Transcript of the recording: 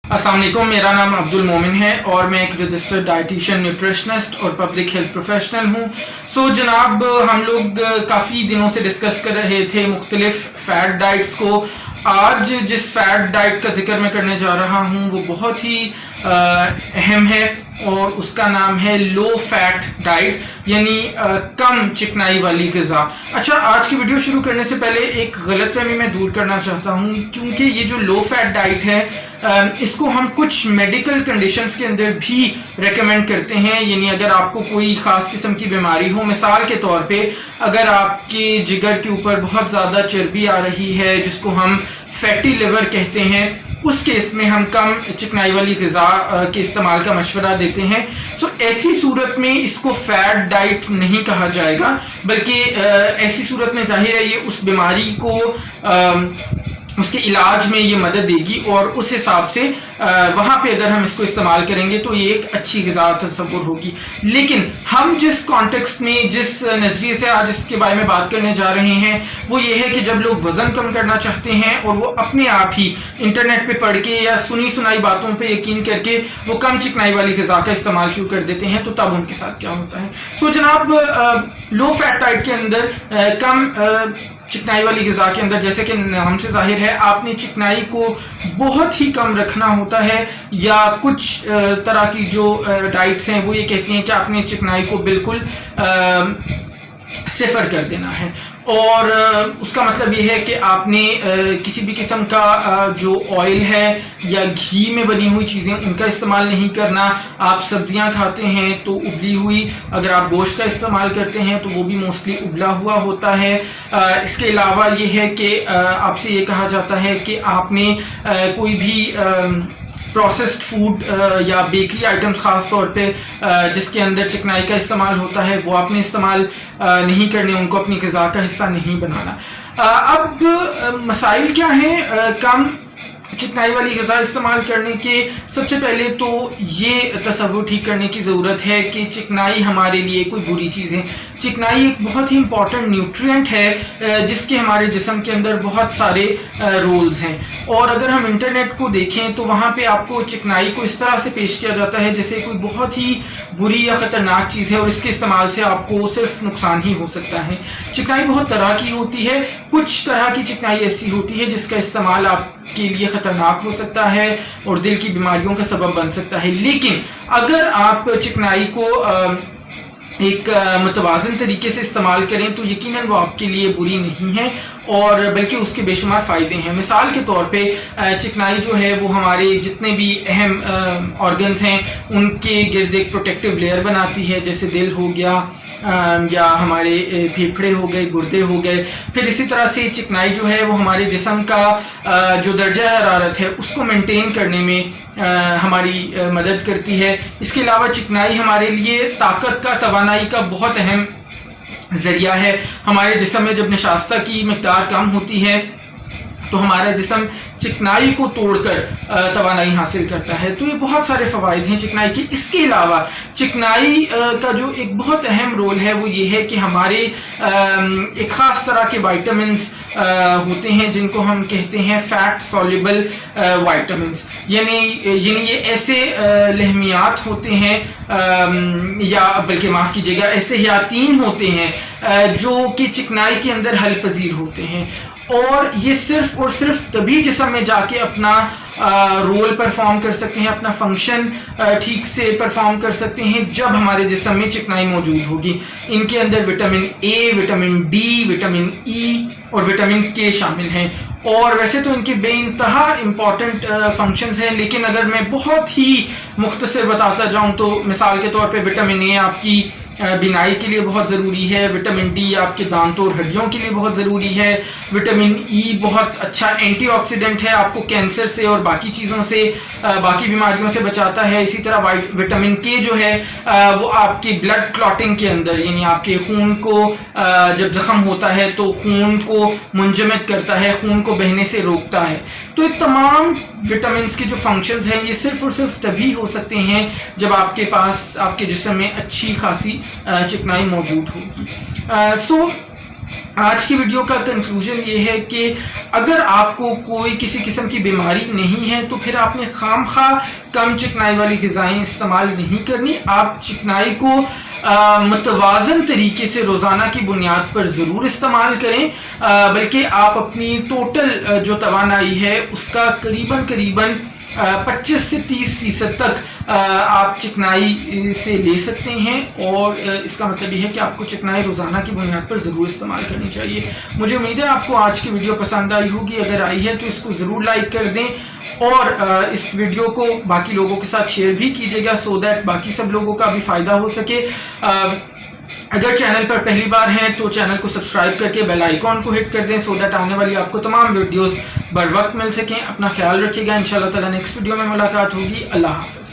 अस्सलाम वालेकुम, मेरा नाम अब्दुल मोमिन है और मैं एक रजिस्टर्ड डाइटिशियन, न्यूट्रिशनिस्ट और पब्लिक हेल्थ प्रोफेशनल हूँ। सो जनाब, हम लोग काफ़ी दिनों से डिस्कस कर रहे थे मुख्तलिफ फैट डाइट्स को। आज जिस फैट डाइट का जिक्र मैं करने जा रहा हूँ वो बहुत ही अहम है और उसका नाम है लो फैट डाइट, यानी कम चिकनाई वाली ग़िज़ा। अच्छा, आज की वीडियो शुरू करने से पहले एक गलतफहमी मैं दूर करना चाहता हूँ, क्योंकि ये जो लो फैट डाइट है इसको हम कुछ मेडिकल कंडीशंस के अंदर भी रेकमेंड करते हैं। यानी अगर आपको कोई ख़ास किस्म की बीमारी हो, मिसाल के तौर पे अगर आपके जिगर के ऊपर बहुत ज़्यादा चर्बी आ रही है जिसको हम फैटी लिवर कहते हैं, उस केस में हम कम चिकनाई वाली ग़िज़ा के इस्तेमाल का मशवरा देते हैं। सो ऐसी सूरत में इसको फैट डाइट नहीं कहा जाएगा, बल्कि ऐसी सूरत में जाहिर है ये उस बीमारी को उसके इलाज में ये मदद देगी और उस हिसाब से वहाँ पे अगर हम इसको इस्तेमाल करेंगे तो ये एक अच्छी ग़िज़ा तस्वुर होगी। लेकिन हम जिस कॉन्टेक्स्ट में, जिस नज़रिए से आज इसके बारे में बात करने जा रहे हैं वो ये है कि जब लोग वज़न कम करना चाहते हैं और वो अपने आप ही इंटरनेट पे पढ़ के या सुनी सुनाई बातों पे यकीन करके वो कम चिकनाई वाली ग़िज़ा का इस्तेमाल शुरू कर देते हैं, तो तब उनके साथ क्या होता है। सो जनाब, लो फैट डाइट के अंदर कम चिकनाई वाली ग़िज़ा के अंदर, जैसे कि नाम से जाहिर है, आपने चिकनाई को बहुत ही कम रखना होता है, या कुछ तरह की जो डाइट्स हैं वो ये कहती हैं कि आपने चिकनाई को बिल्कुल सिफर कर देना है। और उसका मतलब ये है कि आपने किसी भी किस्म का जो ऑयल है या घी में बनी हुई चीज़ें उनका इस्तेमाल नहीं करना। आप सब्जियां खाते हैं तो उबली हुई, अगर आप गोश्त का इस्तेमाल करते हैं तो वो भी मोस्टली उबला हुआ होता है। इसके अलावा ये है कि आपसे ये कहा जाता है कि आपने कोई भी प्रोसेस्ड फूड या बेकरी आइटम्स ख़ास तौर पे जिसके अंदर चिकनाई का इस्तेमाल होता है वो आपने इस्तेमाल नहीं करने, उनको अपनी ग़िज़ा का हिस्सा नहीं बनाना। अब मसाइल क्या हैं कम चिकनाई वाली ग़िज़ा इस्तेमाल करने के? सबसे पहले तो ये तसव्वुर ठीक करने की ज़रूरत है कि चिकनाई हमारे लिए कोई बुरी चीज़ है। चिकनाई एक बहुत ही इम्पॉर्टेंट न्यूट्रिएंट है जिसके हमारे जिस्म के अंदर बहुत सारे रोल्स हैं। और अगर हम इंटरनेट को देखें तो वहाँ पे आपको चिकनाई को इस तरह से पेश किया जाता है जैसे कोई बहुत ही बुरी या ख़तरनाक चीज़ है और इसके इस्तेमाल से आपको सिर्फ नुकसान ही हो सकता है। चिकनाई बहुत तरह की होती है। कुछ तरह की चिकनाई ऐसी होती है जिसका इस्तेमाल आपके लिए ख़तरनाक हो सकता है और दिल की बीमारियों का सबब बन सकता है। लेकिन अगर आप चिकनाई को एक मुतवाज़न तरीके से इस्तेमाल करें तो यकीनन वो आपके लिए बुरी नहीं है और बल्कि उसके बेशुमार फ़ायदे हैं। मिसाल के तौर पे चिकनाई जो है वो हमारे जितने भी अहम ऑर्गन्स हैं उनके गिर्द एक प्रोटेक्टिव लेयर बनाती है, जैसे दिल हो गया या हमारे फेफड़े हो गए, गुर्दे हो गए। फिर इसी तरह से चिकनाई जो है वो हमारे जिस्म का जो दर्जा हरारत है उसको मेंटेन करने में हमारी मदद करती है। इसके अलावा चिकनाई हमारे लिए ताकत का, तवानाई का बहुत अहम ज़रिया है। हमारे जिस्म में जब निशास्ता की मिक़दार कम होती है तो हमारा जिस्म चिकनाई को तोड़कर तवानाई हासिल करता है। तो ये बहुत सारे फ़वाइद हैं चिकनाई के। इसके अलावा चिकनाई का जो एक बहुत अहम रोल है वो ये है कि हमारे एक ख़ास तरह के वाइटामिन्स होते हैं जिनको हम कहते हैं फैट सॉल्युबल वाइटामिन्स। यानी ये ऐसे लहमियात होते हैं या बल्कि माफ़ कीजिएगा, ऐसे हयातीन होते हैं जो कि चिकनाई के अंदर हल पजीर होते हैं और ये सिर्फ और सिर्फ तभी जिस्म में जाके अपना रोल परफॉर्म कर सकते हैं, अपना फंक्शन ठीक से परफॉर्म कर सकते हैं जब हमारे जिस्म में चिकनाई मौजूद होगी। इनके अंदर vitamin A, vitamin D, vitamin E और विटामिन के शामिल हैं। और वैसे तो इनके बेइंतहा इम्पॉर्टेंट फंक्शंस हैं, लेकिन अगर मैं बहुत ही मुख्तसर बताता जाऊं तो मिसाल के तौर पे विटामिन ए आपकी बिनाई के लिए बहुत ज़रूरी है, विटामिन डी आपके दांतों और हड्डियों के लिए बहुत ज़रूरी है, विटामिन ई बहुत अच्छा एंटीऑक्सीडेंट है, आपको कैंसर से और बाकी चीज़ों से, बाकी बीमारियों से बचाता है। इसी तरह विटामिन के जो है वो आपकी ब्लड क्लॉटिंग के अंदर, यानी आपके खून को जब ज़ख्म होता है तो खून को मुंजमद करता है, खून को बहने से रोकता है। तो ये तमाम विटामिन्स के जो फंक्शंस हैं ये सिर्फ और सिर्फ तभी हो सकते हैं जब आपके पास, आपके जिस्म में अच्छी खासी चिकनाई मौजूद होगी। آج کی ویڈیو کا کنکلوژن یہ ہے کہ اگر آپ کو کوئی کسی قسم کی بیماری نہیں ہے تو پھر آپ نے خام خواہ کم چکنائی والی غذائیں استعمال نہیں کرنی. آپ چکنائی کو متوازن طریقے سے روزانہ کی بنیاد پر ضرور استعمال کریں, بلکہ آپ اپنی ٹوٹل جو توانائی ہے اس کا قریباً 25 سے 30% تک آپ چکنائی سے لے سکتے ہیں, اور اس کا مطلب یہ ہے کہ آپ کو چکنائی روزانہ کی بنیاد پر ضرور استعمال کرنی چاہیے. مجھے امید ہے آپ کو آج کی ویڈیو پسند آئی ہوگی. اگر آئی ہے تو اس کو ضرور لائک کر دیں اور اس ویڈیو کو باقی لوگوں کے ساتھ شیئر بھی کیجیے گا, سو دیٹ باقی سب لوگوں کا بھی فائدہ ہو سکے. اگر چینل پر پہلی بار ہیں تو چینل کو سبسکرائب کر کے بیل آئیکن کو ہٹ کر دیں, سو دیٹ آنے والی آپ کو تمام ویڈیوز بر وقت مل سکیں. اپنا خیال رکھیے گا. انشاءاللہ تعالی نیکسٹ ویڈیو میں ملاقات ہوگی. اللہ حافظ.